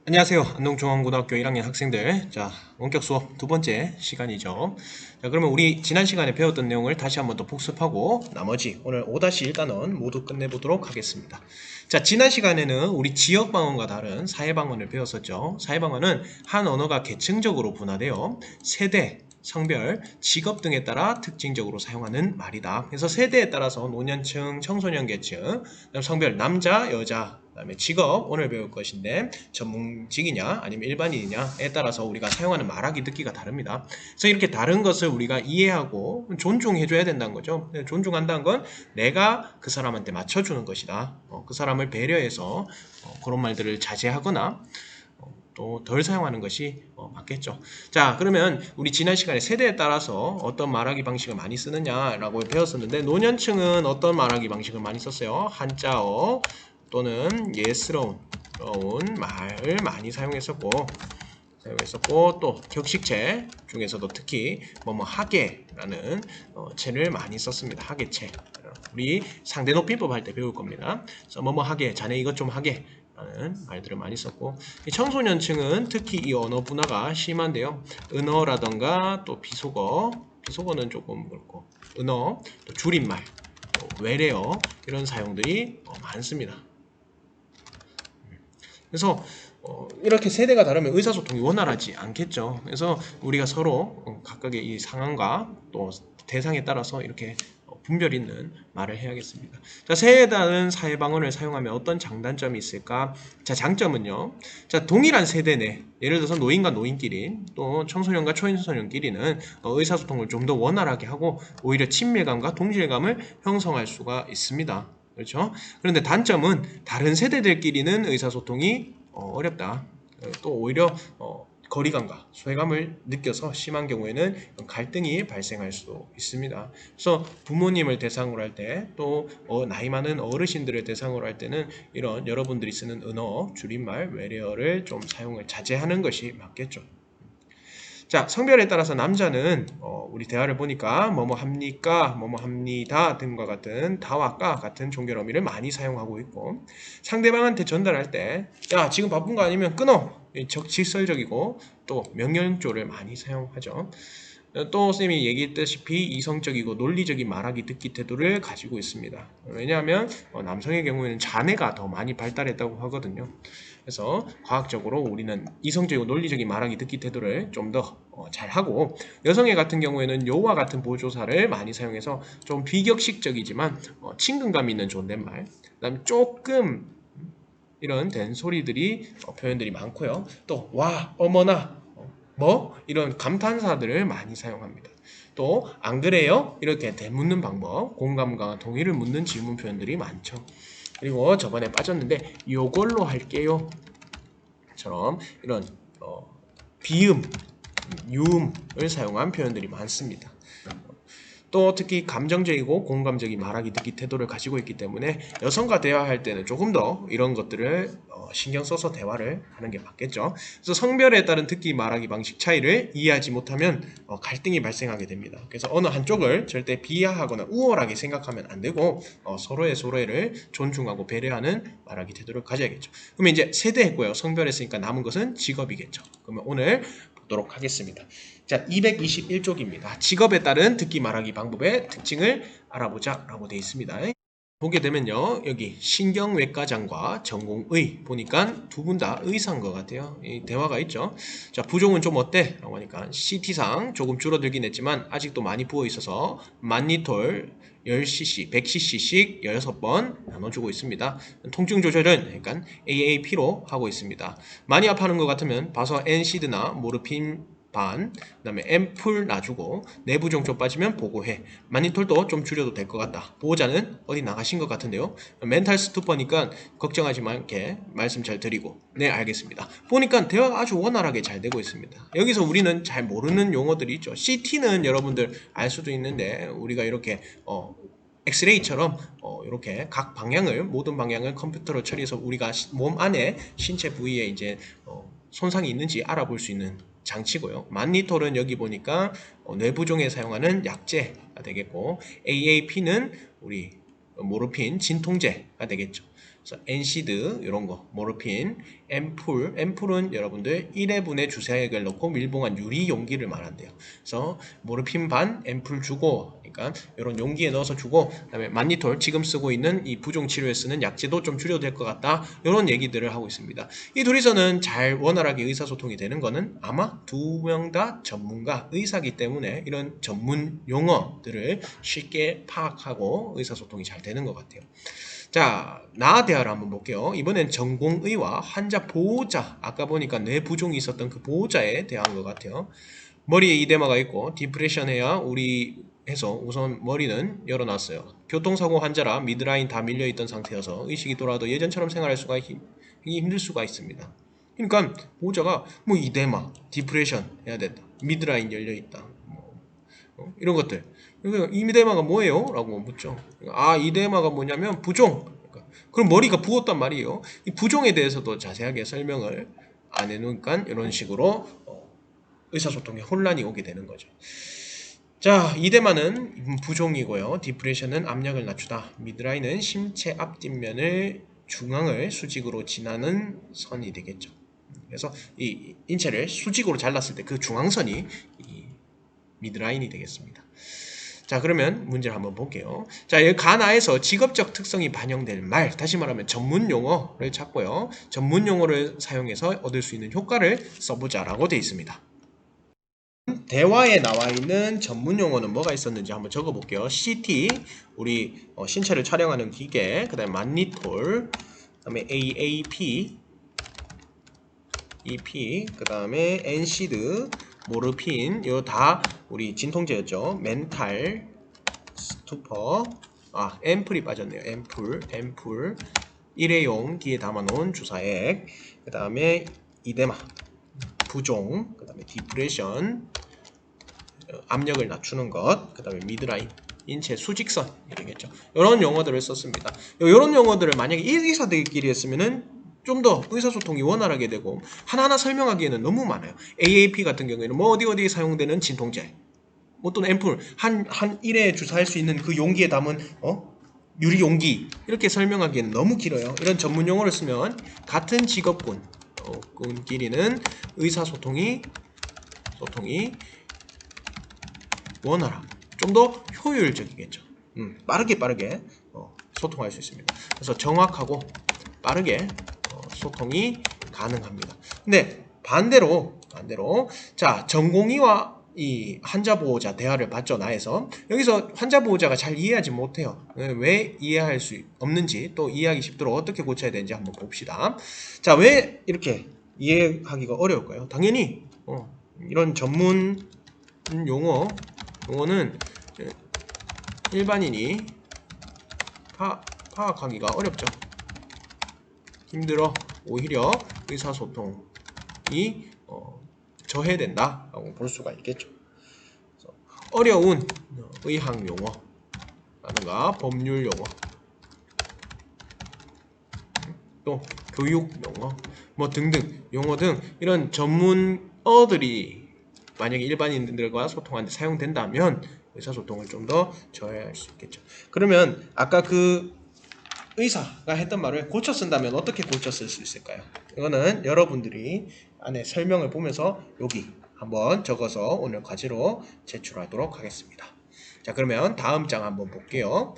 안녕하세요. 안동중앙고등학교 1학년 학생들. 자, 원격 수업 두 번째 시간이죠. 자, 그러면 우리 지난 시간에 배웠던 내용을 다시 한번 더 복습하고 나머지 오늘 5-1단원 모두 끝내보도록 하겠습니다. 자, 지난 시간에는 우리 지역방언과 다른 사회방언을 배웠었죠. 사회방언은 한 언어가 계층적으로 분화되어 세대, 성별, 직업 등에 따라 특징적으로 사용하는 말이다. 그래서 세대에 따라서 노년층, 청소년계층, 성별 남자, 여자, 그다음에 직업 오늘 배울 것인데 전문직이냐 아니면 일반인이냐에 따라서 우리가 사용하는 말하기 듣기가 다릅니다. 그래서 이렇게 다른 것을 우리가 이해하고 존중해줘야 된다는 거죠. 존중한다는 건 내가 그 사람한테 맞춰주는 것이다. 그 사람을 배려해서 그런 말들을 자제하거나 또 덜 사용하는 것이 맞겠죠. 자, 그러면 우리 지난 시간에 세대에 따라서 어떤 말하기 방식을 많이 쓰느냐라고 배웠었는데 노년층은 어떤 말하기 방식을 많이 썼어요? 한자어 또는 예스러운 말을 많이 사용했었고 또 격식체 중에서도 특히 뭐뭐 하게라는 체를 많이 썼습니다. 하게체. 우리 상대높임법 할 때 배울 겁니다. 그래서 뭐뭐 하게, 자네 이것 좀 하게 라는 말들을 많이 썼고 청소년층은 특히 이 언어 분화가 심한데요. 은어라던가 또 비속어는 조금 그렇고 은어, 또 줄임말, 또 외래어 이런 사용들이 많습니다. 그래서 이렇게 세대가 다르면 의사소통이 원활하지 않겠죠. 그래서 우리가 서로 각각의 이 상황과 또 대상에 따라서 이렇게 분별 있는 말을 해야겠습니다. 자, 세에 다른 사회방언을 사용하면 어떤 장단점이 있을까? 자, 장점은요. 자, 동일한 세대 내, 예를 들어서 노인과 노인끼리, 또 청소년과 초소년끼리는 의사소통을 좀 더 원활하게 하고 오히려 친밀감과 동질감을 형성할 수가 있습니다. 그렇죠? 그런데 단점은 다른 세대들끼리는 의사소통이 어렵다. 또 오히려 거리감과 소외감을 느껴서 심한 경우에는 갈등이 발생할 수 있습니다. 그래서 부모님을 대상으로 할 때 또 나이 많은 어르신들을 대상으로 할 때는 이런 여러분들이 쓰는 은어, 줄임말, 외래어를 좀 사용을 자제하는 것이 맞겠죠. 자, 성별에 따라서 남자는 우리 대화를 보니까 뭐뭐 합니까, 뭐뭐 합니다 등과 같은 다와 까 같은 종결 어미를 많이 사용하고 있고 상대방한테 전달할 때 야, 지금 바쁜 거 아니면 끊어! 적직설적이고 또 명령조를 많이 사용하죠. 또 쌤이 얘기했다시피 이성적이고 논리적인 말하기 듣기 태도를 가지고 있습니다. 왜냐하면 남성의 경우에는 자뇌가 더 많이 발달했다고 하거든요. 그래서 과학적으로 우리는 이성적이고 논리적인 말하기 듣기 태도를 좀 더 잘하고 여성의 같은 경우에는 요와 같은 보조사를 많이 사용해서 좀 비격식적이지만 친근감 있는 존댓말 그다음에 조금 이런 된소리들이 표현들이 많고요. 또 와, 어머나, 뭐 이런 감탄사들을 많이 사용합니다. 또 안 그래요? 이렇게 되묻는 방법, 공감과 동의를 묻는 질문 표현들이 많죠. 그리고 저번에 빠졌는데 요걸로 할게요. 처럼 이런 비음, 유음을 사용한 표현들이 많습니다. 또 특히 감정적이고 공감적인 말하기 듣기 태도를 가지고 있기 때문에 여성과 대화할 때는 조금 더 이런 것들을 신경 써서 대화를 하는 게 맞겠죠. 그래서 성별에 따른 듣기 말하기 방식 차이를 이해하지 못하면 갈등이 발생하게 됩니다. 그래서 어느 한쪽을 절대 비하하거나 우월하게 생각하면 안 되고 서로를 존중하고 배려하는 말하기 태도를 가져야겠죠. 그러면 이제 세대 했고요. 성별 했으니까 남은 것은 직업이겠죠. 그러면 오늘 보도록 하겠습니다. 자, 221쪽입니다. 직업에 따른 듣기 말하기 방법의 특징을 알아보자 라고 되어 있습니다. 보게 되면요, 여기 신경외과장과 전공의 보니까 두 분 다 의사인 것 같아요. 이 대화가 있죠. 자, 부종은 좀 어때? 라고 하니까 CT상 조금 줄어들긴 했지만 아직도 많이 부어 있어서 만니톨 10cc, 100cc씩 16번 나눠주고 있습니다. 통증 조절은 그러니까 AAP로 하고 있습니다. 많이 아파하는 것 같으면 봐서 NC드나 모르핀 반, 그 다음에 앰플 놔주고 내부 종초 빠지면 보고해. 마니톨도 좀 줄여도 될 것 같다. 보호자는 어디 나가신 것 같은데요. 멘탈 스투퍼니까 걱정하지 말게 말씀 잘 드리고 네 알겠습니다. 보니까 대화가 아주 원활하게 잘 되고 있습니다. 여기서 우리는 잘 모르는 용어들이 있죠. CT는 여러분들 알 수도 있는데 우리가 이렇게 엑스레이처럼 이렇게 각 방향을 모든 방향을 컴퓨터로 처리해서 우리가 몸 안에 신체 부위에 이제 손상이 있는지 알아볼 수 있는 장치고요. 만니톨은 여기 보니까 뇌부종에 사용하는 약제가 되겠고 AAP는 우리 모르핀 진통제가 되겠죠. 그래서 엔시드 이런 거, 모르핀, 앰플은 여러분들 1회분의 주사액을 넣고 밀봉한 유리 용기를 말한대요. 그래서 모르핀 반, 앰플 주고, 그러니까 이런 용기에 넣어서 주고, 그다음에 만니톨 지금 쓰고 있는 이 부종 치료에 쓰는 약제도 좀 줄여도 될 것 같다. 이런 얘기들을 하고 있습니다. 이 둘이서는 잘 원활하게 의사소통이 되는 거는 아마 두 명 다 전문가 의사기 때문에 이런 전문 용어들을 쉽게 파악하고 의사소통이 잘 되는 것 같아요. 자, 나 대화를 한번 볼게요. 이번엔 전공의와 환자 보호자, 아까 보니까 뇌 부종이 있었던 그 보호자에 대한 것 같아요. 머리에 이데마가 있고 디프레션 해야 우리 해서 우선 머리는 열어놨어요. 교통사고 환자라 미드라인 다 밀려있던 상태여서 의식이 돌아도 예전처럼 생활할 수가 힘들 수가 있습니다. 그러니까 보호자가 뭐 이데마, 디프레션 해야 된다. 미드라인 열려있다. 이런 것들. 이데마가 뭐예요? 라고 묻죠. 아, 이데마가 뭐냐면 부종. 그럼 머리가 부었단 말이에요. 이 부종에 대해서도 자세하게 설명을 안 해놓으니까 이런 식으로 의사소통에 혼란이 오게 되는 거죠. 자, 이데마는 부종이고요. 디프레션은 압력을 낮추다. 미드라인은 심체 앞뒷면을 중앙을 수직으로 지나는 선이 되겠죠. 그래서 이 인체를 수직으로 잘랐을 때 그 중앙선이 이 미드라인이 되겠습니다. 자, 그러면 문제를 한번 볼게요. 자, 여기 가나에서 직업적 특성이 반영될 말, 다시 말하면 전문 용어를 찾고요. 전문 용어를 사용해서 얻을 수 있는 효과를 써보자라고 되어 있습니다. 대화에 나와 있는 전문 용어는 뭐가 있었는지 한번 적어볼게요. CT, 우리 신체를 촬영하는 기계, 그 다음에 만니톨, 그 다음에 AAP, EP, 그 다음에 엔시드, 모르핀, 이거 다 우리 진통제였죠. 멘탈, 스투퍼, 앰플이 빠졌네요. 앰플, 일회용 기에 담아놓은 주사액, 그 다음에 이데마, 부종, 그 다음에 디프레션, 압력을 낮추는 것, 그 다음에 미드라인, 인체 수직선 이러겠죠. 이런 용어들을 썼습니다. 이런 용어들을 만약에 의사들끼리 했으면은 좀 더 의사소통이 원활하게 되고 하나하나 설명하기에는 너무 많아요. AAP 같은 경우에는 뭐 어디에 사용되는 진통제, 뭐 또는 앰플 한 1회 주사할 수 있는 그 용기에 담은 유리 용기 이렇게 설명하기에는 너무 길어요. 이런 전문 용어를 쓰면 같은 직업군끼리는 의사소통이 원활하고 좀 더 효율적이겠죠. 빠르게 소통할 수 있습니다. 그래서 정확하고 빠르게 소통이 가능합니다. 근데 반대로 자, 전공의와 이 환자 보호자 대화를 봤죠. 나에서 여기서 환자 보호자가 잘 이해하지 못해요. 왜 이해할 수 없는지, 또 이해하기 쉽도록 어떻게 고쳐야 되는지 한번 봅시다. 자, 왜 이렇게 이해하기가 어려울까요? 당연히 이런 전문 용어는 일반인이 파악하기가 어렵죠. 힘들어. 오히려 의사소통이 저해된다라고 볼 수가 있겠죠. 그래서 어려운 의학 용어라든가 법률 용어, 또 교육 용어, 뭐 등등 용어 등 이런 전문어들이 만약에 일반인들과 소통하는데 사용된다면 의사소통을 좀 더 저해할 수 있겠죠. 그러면 아까 그 의사가 했던 말을 고쳐 쓴다면 어떻게 고쳐 쓸 수 있을까요? 이거는 여러분들이 안에 설명을 보면서 여기 한번 적어서 오늘 과제로 제출하도록 하겠습니다. 자, 그러면 다음 장 한번 볼게요.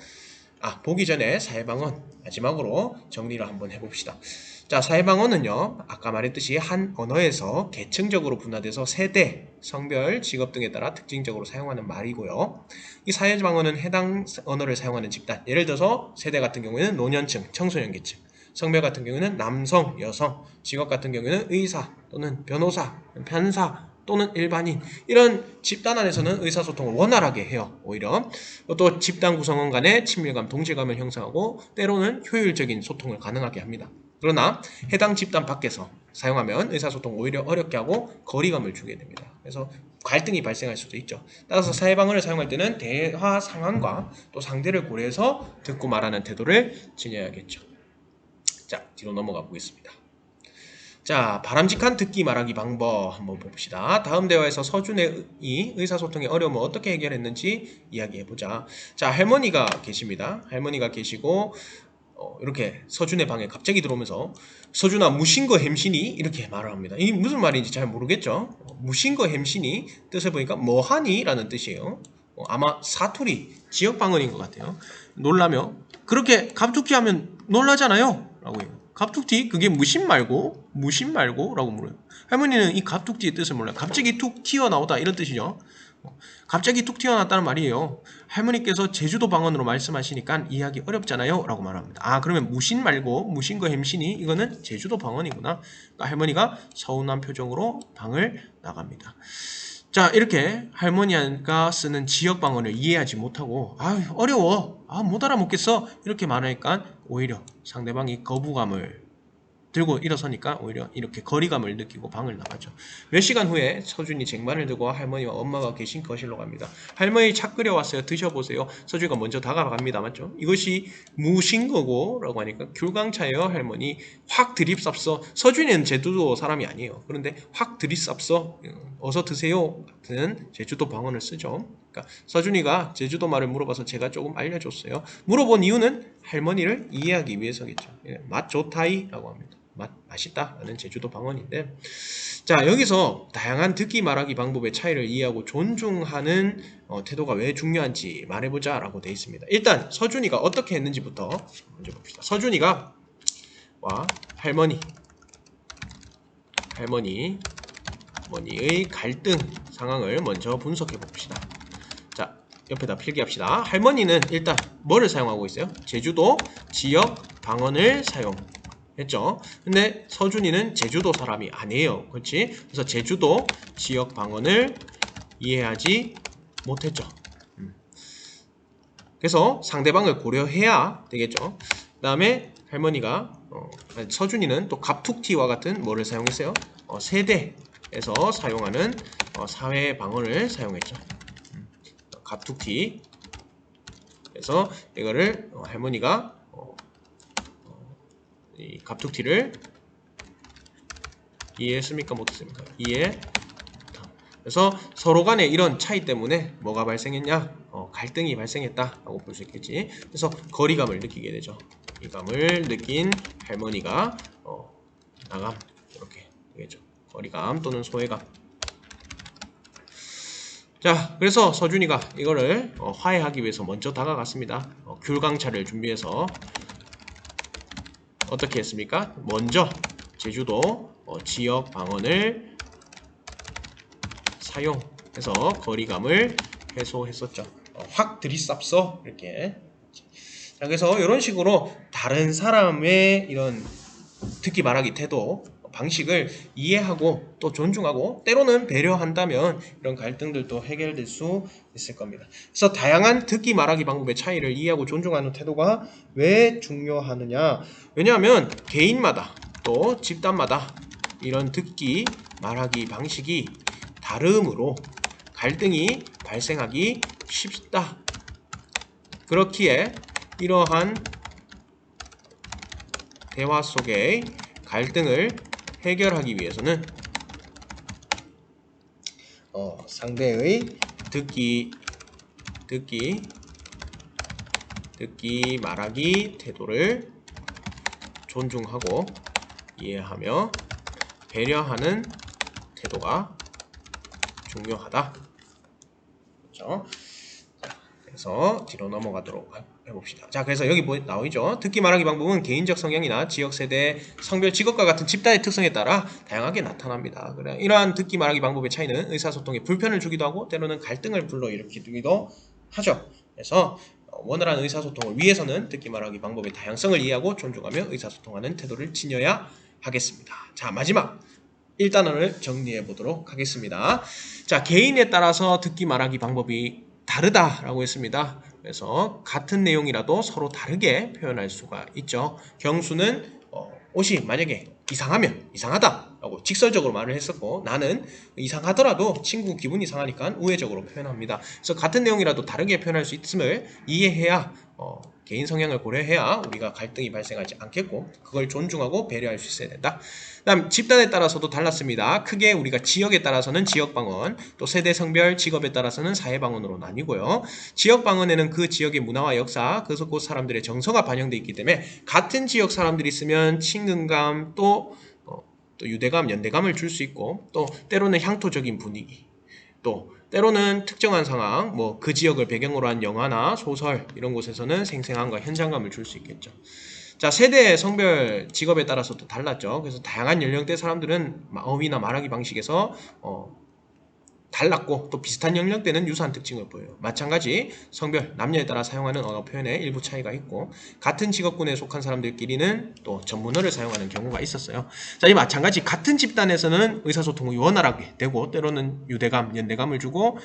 보기 전에 사회방언 마지막으로 정리를 한번 해봅시다. 자, 사회방언은요, 아까 말했듯이 한 언어에서 계층적으로 분화돼서 세대, 성별, 직업 등에 따라 특징적으로 사용하는 말이고요. 이 사회방언은 해당 언어를 사용하는 집단, 예를 들어서 세대 같은 경우에는 노년층, 청소년기층, 성별 같은 경우에는 남성, 여성, 직업 같은 경우에는 의사 또는 변호사, 판사 또는 일반인, 이런 집단 안에서는 의사소통을 원활하게 해요. 오히려 또 집단 구성원 간의 친밀감, 동질감을 형성하고 때로는 효율적인 소통을 가능하게 합니다. 그러나 해당 집단 밖에서 사용하면 의사소통을 오히려 어렵게 하고 거리감을 주게 됩니다. 그래서 갈등이 발생할 수도 있죠. 따라서 사회방언을 사용할 때는 대화 상황과 또 상대를 고려해서 듣고 말하는 태도를 지녀야겠죠. 자, 뒤로 넘어가 보겠습니다. 자, 바람직한 듣기 말하기 방법 한번 봅시다. 다음 대화에서 서준이 의사소통의 어려움을 어떻게 해결했는지 이야기해보자. 자, 할머니가 계십니다. 할머니가 계시고 이렇게 서준의 방에 갑자기 들어오면서 서준아 무신거 햄신이 이렇게 말을 합니다. 이게 무슨 말인지 잘 모르겠죠. 무신거 햄신이 뜻을 보니까 뭐하니? 라는 뜻이에요. 아마 사투리 지역 방언인 것 같아요. 놀라며 그렇게 갑툭튀 하면 놀라잖아요 라고 해요. 갑툭튀? 그게 무신 말고 라고 물어요. 할머니는 이 갑툭튀의 뜻을 몰라요. 갑자기 툭 튀어나오다 이런 뜻이죠. 갑자기 툭 튀어나왔다는 말이에요. 할머니께서 제주도 방언으로 말씀하시니까 이해하기 어렵잖아요 라고 말합니다. 아 그러면 무신 말고 무신거 햄신이 이거는 제주도 방언이구나. 그러니까 할머니가 서운한 표정으로 방을 나갑니다. 자 이렇게 할머니가 쓰는 지역 방언을 이해하지 못하고 아 어려워 못 알아먹겠어 이렇게 말하니까 오히려 상대방이 거부감을 들고 일어서니까 오히려 이렇게 거리감을 느끼고 방을 나가죠. 몇 시간 후에 서준이 쟁반을 들고 할머니와 엄마가 계신 거실로 갑니다. 할머니 차 끓여왔어요. 드셔보세요. 서준이가 먼저 다가갑니다. 맞죠? 이것이 무신 거고 라고 하니까 귤강차예요. 할머니 확 들이쌉서 서준이는 제주도 사람이 아니에요. 그런데 확 들이쌉서 어서 드세요 같은 제주도 방언을 쓰죠. 그러니까 서준이가 제주도 말을 물어봐서 제가 조금 알려줬어요. 물어본 이유는 할머니를 이해하기 위해서겠죠. 맛 좋다이 라고 합니다. 맛있다 라는 제주도 방언인데 자 여기서 다양한 듣기 말하기 방법의 차이를 이해하고 존중하는 태도가 왜 중요한지 말해보자 라고 되어 있습니다. 일단 서준이가 어떻게 했는지부터 먼저 봅시다. 서준이가 할머니의 갈등 상황을 먼저 분석해 봅시다. 자 옆에다 필기합시다. 할머니는 일단 뭐를 사용하고 있어요? 제주도 지역 방언을 사용했죠. 근데 서준이는 제주도 사람이 아니에요. 그렇지? 그래서 제주도 지역 방언을 이해하지 못했죠. 그래서 상대방을 고려해야 되겠죠. 그 다음에 할머니가 서준이는 또 갑툭튀와 같은 뭐를 사용했어요? 세대에서 사용하는 사회 방언을 사용했죠. 갑툭튀. 그래서 이거를 할머니가 이 갑툭튀를 이해했습니까? 못했습니까? 이해. 그래서 서로 간에 이런 차이 때문에 뭐가 발생했냐? 갈등이 발생했다라고 볼 수 있겠지. 그래서 거리감을 느끼게 되죠. 이 감을 느낀 할머니가 나감 이렇게 되겠죠. 거리감 또는 소외감. 자, 그래서 서준이가 이거를 화해하기 위해서 먼저 다가갔습니다. 귤강차를 준비해서 어떻게 했습니까? 먼저 제주도 지역 방언을 사용해서 거리감을 해소했었죠. 확 들이쌉서 이렇게. 자, 그래서 이런 식으로 다른 사람의 이런 듣기 말하기 태도 방식을 이해하고 또 존중하고 때로는 배려한다면 이런 갈등들도 해결될 수 있을 겁니다. 그래서 다양한 듣기 말하기 방법의 차이를 이해하고 존중하는 태도가 왜 중요하느냐? 왜냐하면 개인마다 또 집단마다 이런 듣기 말하기 방식이 다름으로 갈등이 발생하기 쉽다. 그렇기에 이러한 대화 속의 갈등을 해결하기 위해서는 상대의 듣기 말하기 태도를 존중하고 이해하며 배려하는 태도가 중요하다. 그렇죠? 그래서 뒤로 넘어가도록 해봅시다. 자, 그래서 여기 뭐 나오죠? 듣기 말하기 방법은 개인적 성향이나 지역 세대, 성별, 직업과 같은 집단의 특성에 따라 다양하게 나타납니다. 그래, 이러한 듣기 말하기 방법의 차이는 의사소통에 불편을 주기도 하고 때로는 갈등을 불러일으키기도 하죠. 그래서 원활한 의사소통을 위해서는 듣기 말하기 방법의 다양성을 이해하고 존중하며 의사소통하는 태도를 지녀야 하겠습니다. 자, 마지막 1단원을 정리해 보도록 하겠습니다. 자, 개인에 따라서 듣기 말하기 방법이 다르다라고 했습니다. 그래서 같은 내용이라도 서로 다르게 표현할 수가 있죠. 경수는 옷이 만약에 이상하면 이상하다라고 직설적으로 말을 했었고 나는 이상하더라도 친구 기분이 상하니까 우회적으로 표현합니다. 그래서 같은 내용이라도 다르게 표현할 수 있음을 이해해야 개인 성향을 고려해야 우리가 갈등이 발생하지 않겠고 그걸 존중하고 배려할 수 있어야 된다. 그다음 집단에 따라서도 달랐습니다. 크게 우리가 지역에 따라서는 지역방언, 또 세대, 성별, 직업에 따라서는 사회방언으로 나뉘고요. 지역방언에는 그 지역의 문화와 역사, 그곳 사람들의 정서가 반영되어 있기 때문에 같은 지역 사람들이 있으면 친근감 또 유대감, 연대감을 줄 수 있고 또 때로는 향토적인 분위기 또 때로는 특정한 상황, 뭐 그 지역을 배경으로 한 영화나 소설 이런 곳에서는 생생함과 현장감을 줄 수 있겠죠. 자, 세대, 성별, 직업에 따라서 또 달랐죠. 그래서 다양한 연령대 사람들은 어휘나 말하기 방식에서 달랐고 또 비슷한 연령대는 유사한 특징을 보여요. 마찬가지 성별, 남녀에 따라 사용하는 언어 표현에 일부 차이가 있고 같은 직업군에 속한 사람들끼리는 또 전문어를 사용하는 경우가 있었어요. 자, 이 마찬가지 같은 집단에서는 의사소통이 원활하게 되고 때로는 유대감, 연대감을 주고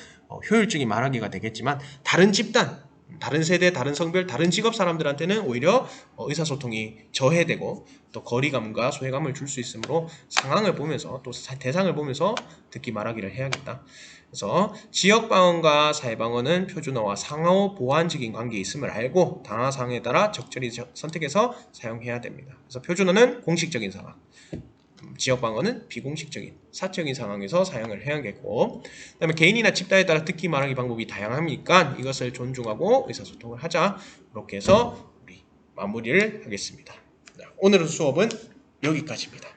효율적인 말하기가 되겠지만 다른 집단, 다른 세대, 다른 성별, 다른 직업 사람들한테는 오히려 의사소통이 저해되고 또 거리감과 소외감을 줄 수 있으므로 상황을 보면서 또 대상을 보면서 듣기 말하기를 해야겠다. 그래서 지역방언과 사회방언은 표준어와 상호 보완적인 관계에 있음을 알고 당화 상황에 따라 적절히 선택해서 사용해야 됩니다. 그래서 표준어는 공식적인 상황, 지역방언은 비공식적인 사적인 상황에서 사용을 해야겠고 그 다음에 개인이나 집단에 따라 듣기 말하기 방법이 다양하니까 이것을 존중하고 의사소통을 하자. 이렇게 해서 우리 마무리를 하겠습니다. 오늘의 수업은 여기까지입니다.